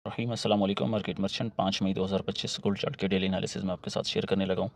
रहीम अस्सलाम वालेकुम। Market merchant 5 मई 2025 gold chart के डेली एनालिसिस में आपके साथ शेयर करने लगा हूँ।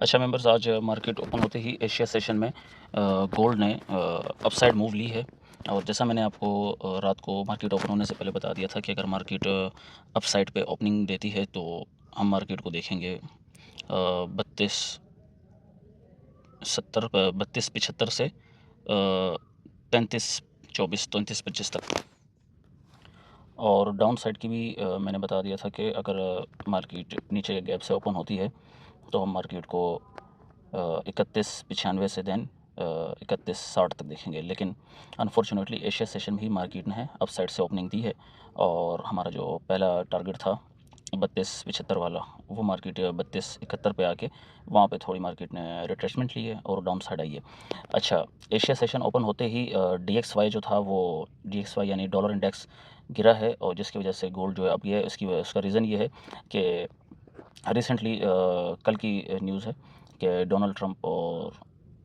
अच्छा मेंबर्स, आज मार्केट ओपन होते ही एशिया सेशन में गोल्ड ने अपसाइड मूव ली है। और जैसा मैंने आपको रात को मार्केट ओपन होने से पहले बता दिया था कि अगर मार्केट अपसाइड पे ओपनिंग देती है तो हम मार्केट को देखेंगे 32 75 से 33 24 33 25 तक। और डाउन साइड की भी मैंने बता दिया था कि अगर मार्केट नीचे के गैप से ओपन होती है तो हम मार्केट को 31 95 से देन 31 60 तक देखेंगे। लेकिन अनफॉर्चुनेटली एशिया सेशन भी मार्केट ने अप साइड से ओपनिंग दी है और हमारा जो पहला टारगेट था 32 75 वाला, वो मार्केट 32 71 पे आके वहाँ पे थोड़ी मार्केट ने रिट्रेसमेंट ली है और डाउन साइड आई है। अच्छा, एशिया सेशन ओपन होते ही DXY जो था वो DXY यानी डॉलर इंडेक्स गिरा है और जिसकी वजह से गोल्ड जो है अब ये उसका रीज़न ये है कि रिसेंटली कल की न्यूज़ है कि डोनाल्ड ट्रंप और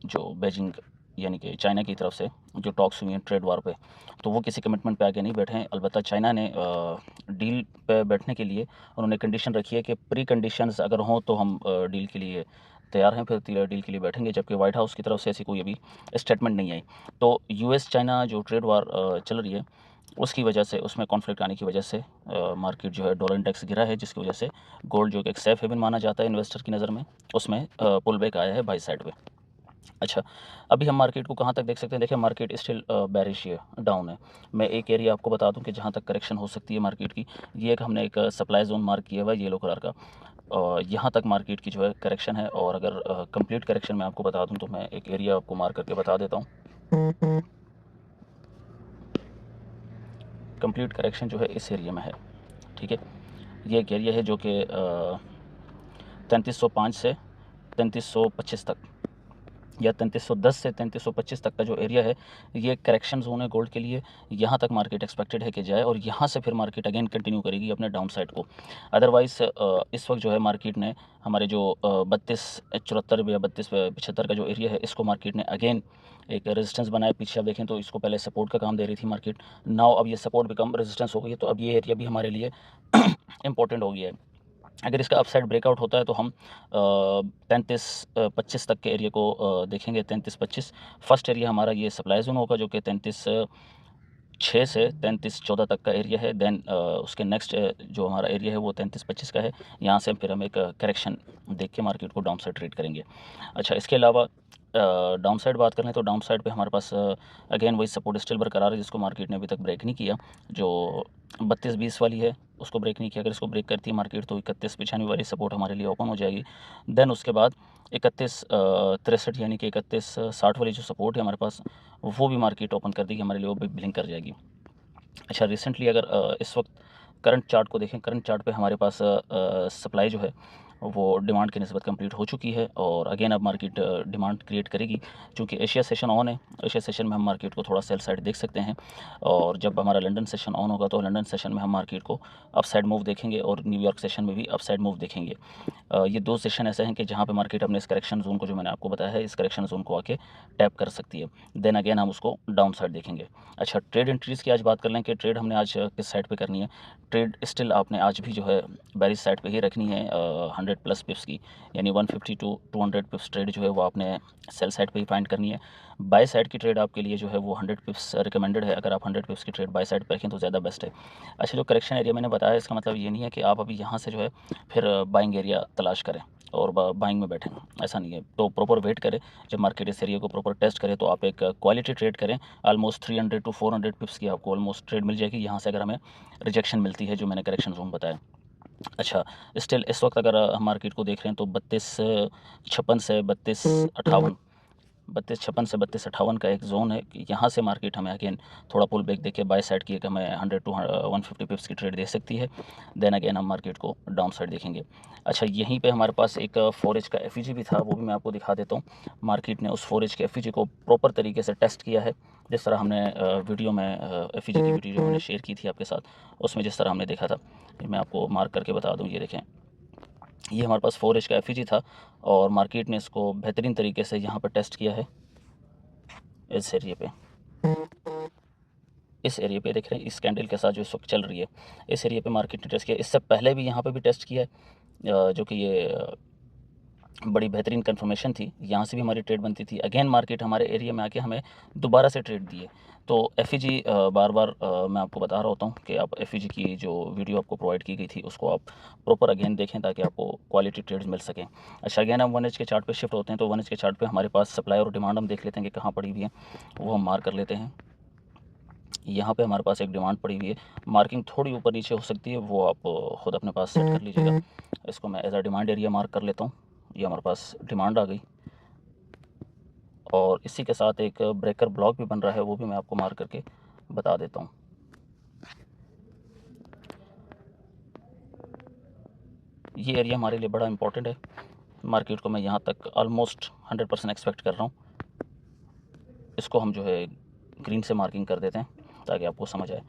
जो बीजिंग यानी कि चाइना की तरफ से जो टॉक्स हुई हैं ट्रेड वार पे, तो वो किसी कमिटमेंट पे आगे नहीं बैठे हैं। अलबत्ता चाइना ने डील पे बैठने के लिए उन्होंने कंडीशन रखी है कि प्री कंडीशंस अगर हों तो हम डील के लिए तैयार हैं, फिर डील के लिए बैठेंगे। जबकि वाइट हाउस की तरफ से ऐसी कोई अभी स्टेटमेंट नहीं आई। तो US चाइना जो ट्रेड वार चल रही है उसकी वजह से, उसमें कॉन्फ्लिक्ट आने की वजह से मार्केट जो है डॉलर इंडेक्स गिरा है, जिसकी वजह से गोल्ड जो कि एक सेफ हेवन माना जाता है इन्वेस्टर की नज़र में, उसमें पुल बैक आया है बाई साइड पे। अच्छा, अभी हम मार्केट को कहाँ तक देख सकते हैं? देखिए, मार्केट स्टिल बेरिश है, डाउन है। मैं एक एरिया आपको बता दूं कि जहाँ तक करेक्शन हो सकती है मार्केट की, ये एक हमने एक सप्लाई जोन मार्क किया हुआ है येलो कलर का, और यहाँ तक मार्केट की जो है करेक्शन है। और अगर कंप्लीट करेक्शन मैं आपको बता दूं तो मैं एक एरिया आपको मार्क करके बता देता हूँ। कंप्लीट करेक्शन जो है इस एरिया में है, ठीक है। ये एक एरिया है जो कि 3305 से 3325 तक या 3310 से 3325 तक का जो एरिया है, ये करेक्शन जोन है गोल्ड के लिए। यहाँ तक मार्केट एक्सपेक्टेड है कि जाए और यहाँ से फिर मार्केट अगेन कंटिन्यू करेगी अपने डाउन साइड को। अदरवाइज़ इस वक्त जो है मार्केट ने हमारे जो 3274 या 3275 का जो एरिया है, इसको मार्केट ने अगेन एक रेजिस्टेंस बनाया। पीछे आप देखें तो इसको पहले सपोर्ट का काम दे रही थी मार्केट, नाउ अब ये सपोर्ट बिकम रेजिस्टेंस हो गई है। तो अब ये एरिया भी हमारे लिए इंपॉर्टेंट हो गया है। अगर इसका अपसाइड ब्रेकआउट होता है तो हम 33 25 तक के एरिया को देखेंगे। 33 25 फर्स्ट एरिया हमारा ये सप्लाई जोन होगा, जो कि 33 6 से 33 14 तक का एरिया है। देन उसके नेक्स्ट जो हमारा एरिया है वो 33 25 का है। यहाँ से फिर हम एक करेक्शन देख के मार्केट को डाउन साइड ट्रेड करेंगे। अच्छा, इसके अलावा डाउन साइड बात करें तो डाउन साइड पे हमारे पास अगेन वही सपोर्ट स्टिल बरकरार है, जिसको मार्केट ने अभी तक ब्रेक नहीं किया। जो 32 20 वाली है उसको ब्रेक नहीं किया। अगर इसको ब्रेक करती है मार्केट तो 31 95 वाली सपोर्ट हमारे लिए ओपन हो जाएगी। देन उसके बाद 31 63 यानी कि 31 60 वाली जो सपोर्ट है हमारे पास, वो भी मार्केट ओपन कर देगी हमारे लिए, वो भी ब्लिंक कर जाएगी। अच्छा, रिसेंटली अगर इस वक्त करंट चार्ट को देखें, करंट चार्ट पे हमारे पास सप्लाई जो है वो डिमांड की निस्बत कंप्लीट हो चुकी है और अगेन अब मार्केट डिमांड क्रिएट करेगी। चूँकि एशिया सेशन ऑन है, एशिया सेशन में हम मार्केट को थोड़ा सेल साइड देख सकते हैं। और जब हमारा लंदन सेशन ऑन होगा तो लंदन सेशन में हम मार्केट को अप साइड मूव देखेंगे और न्यूयॉर्क सेशन में भी अप साइड मूव देखेंगे। ये दो सेशन ऐसे हैं कि जहाँ पे मार्केट अपने इस करेक्शन जोन को, जो मैंने आपको बताया है, इस करेक्शन जोन को आके टैप कर सकती है। देन अगेन हम उसको डाउन साइड देखेंगे। अच्छा, ट्रेड एंट्रीज़ की आज बात कर लें कि ट्रेड हमने आज किस साइड पे करनी है। ट्रेड स्टिल आपने आज भी जो है बेरिश साइड पे ही रखनी है 100 प्लस पिप्स की, यानी 150 टू 200 पिप्स ट्रेड जो है वो आपने सेल साइड पे ही फाइंड करनी है। बाय साइड की ट्रेड आपके लिए जो है वो 100 पिप्स रिकमेंडेड है। अगर आप 100 पिप्स की ट्रेड बाय साइड पे रखें तो ज़्यादा बेस्ट है। अच्छा, जो करेक्शन एरिया मैंने बताया, इसका मतलब ये नहीं है कि आप अभी यहाँ से जो है फिर बाइंग एरिया तलाश करें और बाइंग में बैठें, ऐसा नहीं है। तो प्रॉपर वेट करें, जब मार्केट इस एरिया को प्रॉपर टेस्ट करे तो आप एक क्वालिटी ट्रेड करें। ऑलमोस्ट 300 टू 400 पिप्स की आपको ऑलमोस्ट ट्रेड मिल जाएगी यहाँ से, अगर हमें रिजेक्शन मिलती है जो मैंने करेक्शन जोन बताया। अच्छा, स्टिल इस वक्त अगर हम मार्केट को देख रहे हैं तो 32 56 से 32 58 32.56 से 32.58 का एक जोन है कि यहाँ से मार्केट हमें अगेन थोड़ा पुल बैक देके बाय साइड की कि हमें 100 टू 150 पिप्स की ट्रेड दे सकती है। देन अगेन हम मार्केट को डाउन साइड देखेंगे। अच्छा, यहीं पे हमारे पास एक 4H का एफ भी था, वो भी मैं आपको दिखा देता हूँ। मार्केट ने उस 4H के एफ को प्रॉपर तरीके से टेस्ट किया है, जिस तरह हमने वीडियो में एफ की वीडियो जो हमने शेयर की थी आपके साथ, उसमें जिस तरह हमने देखा था। मैं आपको मार्क करके बता दूँ, ये देखें, ये हमारे पास 4H का एफ था और मार्केट ने इसको बेहतरीन तरीके से यहाँ पर टेस्ट किया है। इस एरिया पे देख रहे हैं, इस कैंडल के साथ जो इस वक्त चल रही है, इस एरिया पे मार्केट ने टेस्ट किया। इससे पहले भी यहाँ पे भी टेस्ट किया है, जो कि ये बड़ी बेहतरीन कन्फर्मेशन थी। यहाँ से भी हमारी ट्रेड बनती थी। अगेन मार्केट हमारे एरिया में आके हमें दोबारा से ट्रेड दी है। तो एफ बार बार मैं आपको बता रहा होता हूँ कि आप एफ की जो वीडियो आपको प्रोवाइड की गई थी उसको आप प्रॉपर अगेन देखें, ताकि आपको क्वालिटी ट्रेड्स मिल सकें। अच्छा, अगेन हम 1H के चार्ट पे शिफ्ट होते हैं। तो 1H के चार्ट पे हमारे पास सप्लाई और डिमांड हम देख लेते हैं कि कहाँ पड़ी हुई है, वो हम मार्क कर लेते हैं। यहाँ पे हमारे पास एक डिमांड पड़ी हुई है, मार्किंग थोड़ी ऊपर नीचे हो सकती है, वो आप ख़ुद अपने पास सेट कर लीजिएगा। इसको मैं as a demand area mark कर लेता हूँ। ये हमारे पास डिमांड आ गई और इसी के साथ एक ब्रेकर ब्लॉक भी बन रहा है, वो भी मैं आपको मार्क करके बता देता हूँ। ये एरिया हमारे लिए बड़ा इंपॉर्टेंट है। मार्केट को मैं यहाँ तक ऑलमोस्ट 100% एक्सपेक्ट कर रहा हूँ। इसको हम जो है ग्रीन से मार्किंग कर देते हैं ताकि आपको समझ आए।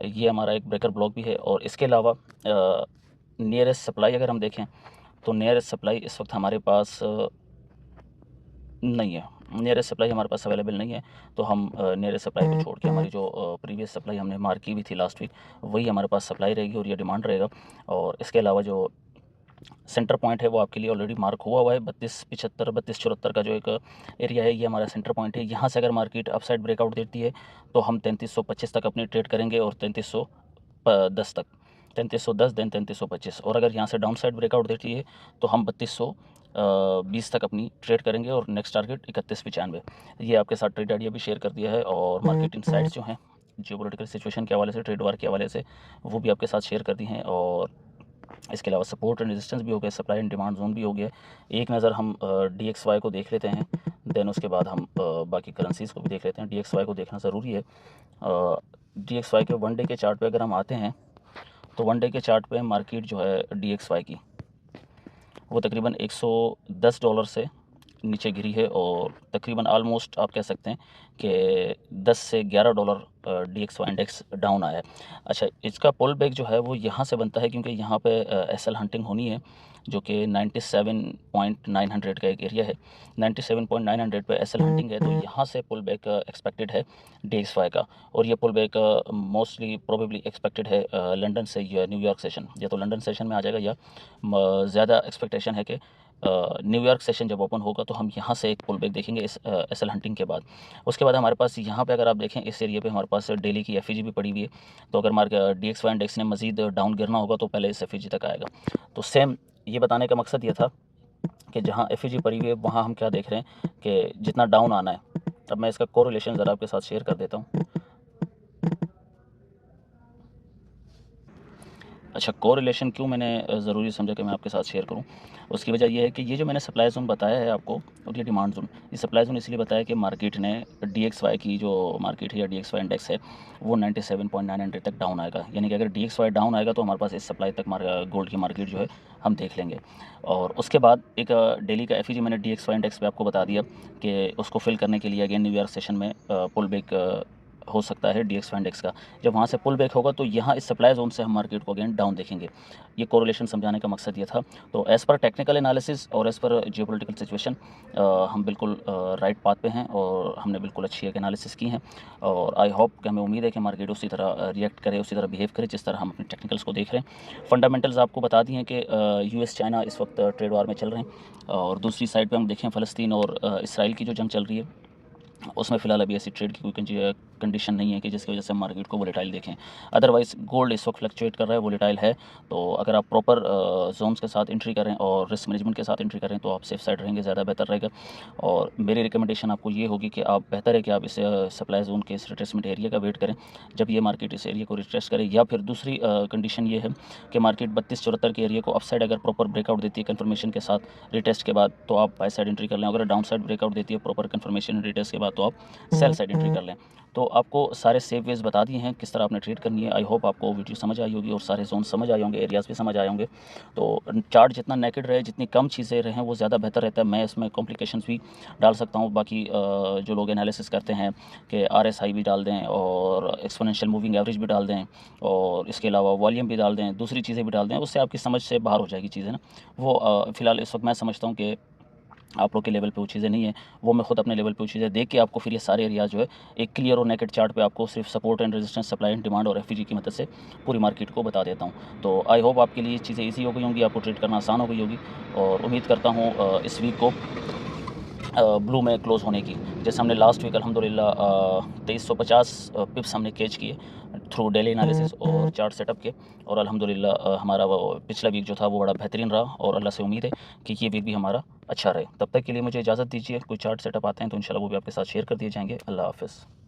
ये हमारा एक ब्रेकर ब्लॉक भी है और इसके अलावा नियरेस्ट सप्लाई अगर हम देखें तो नियरेस्ट सप्लाई इस वक्त हमारे पास नहीं है। नियरेस्ट सप्लाई हमारे पास अवेलेबल नहीं है। तो हम नियरेस्ट सप्लाई को छोड़ के हमारी जो प्रीवियस सप्लाई हमने मार्क की हुई थी लास्ट वीक, वही हमारे पास सप्लाई रहेगी और ये डिमांड रहेगा। और इसके अलावा जो सेंटर पॉइंट है वो आपके लिए ऑलरेडी मार्क हुआ है। 32.75 32.74 का जो एक एरिया है, ये हमारा सेंटर पॉइंट है। यहाँ से अगर मार्केट अपसाइड ब्रेकआउट देती है तो हम 3325 तक अपनी ट्रेड करेंगे और 3310 तक, 3310 देन 3325। और अगर यहाँ से डाउन साइड ब्रेकआउट देती है तो हम 3220 तक अपनी ट्रेड करेंगे और नेक्स्ट टारगेट 3195। ये आपके साथ ट्रेड आइडिया भी शेयर कर दिया है और मार्केट इनसाइट्स जो हैं जियोपॉलिटिकल सिचुएशन के हवाले से, ट्रेड वार के हवाले से, वो भी आपके साथ शेयर कर दी हैं। और इसके अलावा सपोर्ट एंड रेजिस्टेंस भी हो गया, सप्लाई एंड डिमांड जोन भी हो गया। एक नज़र हम DXY को देख लेते हैं, देन उसके बाद हम बाकी करेंसीज़ को भी देख लेते हैं। DXY को देखना ज़रूरी है। DXY के 1 डे के चार्ट पे अगर हम आते हैं तो 1 डे के चार्ट पे मार्केट जो है DXY की वो तकरीबन $110 से नीचे गिरी है और तकरीबन आलमोस्ट आप कह सकते हैं कि 10 से $11 DXY इंडेक्स डाउन आया है। अच्छा, इसका पुल बैक जो है वो यहाँ से बनता है क्योंकि यहाँ पे SL हंटिंग होनी है, जो कि 97.900 का एक एरिया है। 97.900 पे SL हंटिंग है, तो यहाँ से पुल बैक एक्सपेक्टेड है DXY का। और ये pull back mostly probably expected है लंदन से या न्यूयॉर्क सेशन, या तो लंदन सेशन में आ जाएगा या ज़्यादा एक्सपेक्टेशन है कि न्यूयॉर्क सेशन जब ओपन होगा तो हम यहाँ से एक पुल बैक देखेंगे इस SL हंटिंग के बाद। उसके बाद हमारे पास यहाँ पे अगर आप देखें इस एरिया पे हमारे पास डेली की एफ भी पड़ी हुई है। तो अगर DXY इंडेक्स ने मज़ीद डाउन गिरना होगा तो पहले इस एफ तक आएगा। तो सेम ये बताने का मकसद ये था कि जहाँ एफ पड़ी हुई है वहाँ हम क्या देख रहे हैं कि जितना डाउन आना है। अब मैं इसका कोरिलेशन ज़रा आपके साथ शेयर कर देता हूँ। अच्छा, कोरिलेशन क्यों मैंने ज़रूरी समझा कि मैं आपके साथ शेयर करूं, उसकी वजह यह है कि ये जो मैंने सप्लाई जोन बताया है आपको और ये डिमांड जोन, ये सप्लाई जोन इसलिए बताया कि मार्केट ने DXY की जो मार्केट है या DXY इंडेक्स है वो 97.900 तक डाउन आएगा। यानी कि अगर DXY डाउन आएगा तो हमारे पास इस सप्लाई तक गोल्ड की मार्केट जो है हम देख लेंगे। और उसके बाद एक डेली का एफ मैंने DXY इंडेक्स पे आपको बता दिया कि उसको फिल करने के लिए अगेन न्यूयॉर्क सेशन में पुल बैक हो सकता है DXY इंडेक्स का। जब वहाँ से पुल बैक होगा तो यहाँ इस सप्लाई जोन से हम मार्केट को अगेन डाउन देखेंगे। ये कोरिलेशन समझाने का मकसद ये था। तो एज़ पर टेक्निकल एनालिसिस और एज़ पर जियोपॉलिटिकल सिचुएशन हम बिल्कुल राइट पाथ पे हैं और हमने बिल्कुल अच्छी एक एनालिसिस की है। और आई होप कि हमें उम्मीद है कि मार्केट उसी तरह रिएक्ट करे, उसी तरह बिहेव करे जिस तरह हम अपने टेक्निकल्स को देख रहे हैं। फंडामेंटल्स आपको बता दिए हैं कि US चाइना इस वक्त ट्रेड वार में चल रहे हैं और दूसरी साइड पर हम देखें फ़लस्तीन और इसराइल की जो जंग चल रही है उसमें फ़िलहाल अभी ऐसी ट्रेड की कोई कंडीशन नहीं है कि जिसकी वजह से मार्केट को वोलेटाइल देखें। अदरवाइज़ गोल्ड इस वक्त फ्लक्चुएट कर रहा है, वोलेटाइल है, तो अगर आप प्रॉपर जोन्स के साथ एंट्री करें और रिस्क मैनेजमेंट के साथ एंट्री करें तो आप सेफ साइड रहेंगे, ज़्यादा बेहतर रहेगा। और मेरी रिकमेंडेशन आपको ये होगी कि आप बेहतर है कि आप इस सप्लाई जोन के इस रिट्रेसमेंट एरिया का वेट करें जब ये मार्केट इस एरिया को रिट्रेस करे, या फिर दूसरी कंडीशन ये है कि मार्केट 32-74 के एरिया को अप साइड अगर प्रॉपर ब्रेकआउट देती है कंफर्मेशन के साथ रिटेस्ट के बाद, तो आप बाय साइड एंट्री कर लें। अगर डाउन साइड ब्रेकआउट देती है प्रॉपर कंफर्मेशन रिटेस्ट के बाद, तो आप सेल साइड एंट्री कर लें। तो आपको सारे सेफ वेज बता दिए हैं किस तरह आपने ट्रेड करनी है। आई होप आपको वीडियो समझ आई होगी और सारे जोन समझ आए होंगे, एरियाज़ भी समझ आए होंगे। तो चार्ट जितना नेकेड रहे, जितनी कम चीज़ें रहें, वो ज़्यादा बेहतर रहता है। मैं इसमें कॉम्प्लिकेशंस भी डाल सकता हूँ। बाकी जो लोग एनालिसिस करते हैं कि RSI भी डाल दें और एक्सपोनेंशियल मूविंग एवरेज भी डाल दें और इसके अलावा वॉल्यूम भी डाल दें, दूसरी चीज़ें भी डाल दें, उससे आपकी समझ से बाहर हो जाएगी चीज़ें ना। वो फ़िलहाल इस वक्त मैं समझता हूँ कि आप लोग के लेवल पे वो चीज़ें नहीं है। वो मैं खुद अपने लेवल पे वो चीज़ें देख के आपको फिर ये सारे एरिया जो है एक क्लियर और नेकेड चार्ट पे आपको सिर्फ support and resistance, supply and demand और FVG की मदद से पूरी मार्केट को बता देता हूँ। तो आई होप आपके लिए चीज़ें ईजी हो गई होंगी, आपको ट्रेड करना आसान हो गई होगी और उम्मीद करता हूँ इस वीक को ब्लू में क्लोज़ होने की। जैसे हमने लास्ट वीक अल्हम्दुलिल्लाह 2350 पिप्स हमने कैच किए थ्रू डेली एनालिसिस और चार्ट सेटअप के, और अल्हम्दुलिल्लाह हमारा वो पिछला वीक जो था वो बड़ा बेहतरीन रहा और अल्लाह से उम्मीद है कि ये वीक भी हमारा अच्छा रहे। तब तक के लिए मुझे इजाज़त दीजिए, कोई चार्ट सेटअप आते हैं तो इंशाल्लाह वो भी आपके साथ शेयर कर दिए जाएंगे। अल्लाह हाफ़िज़।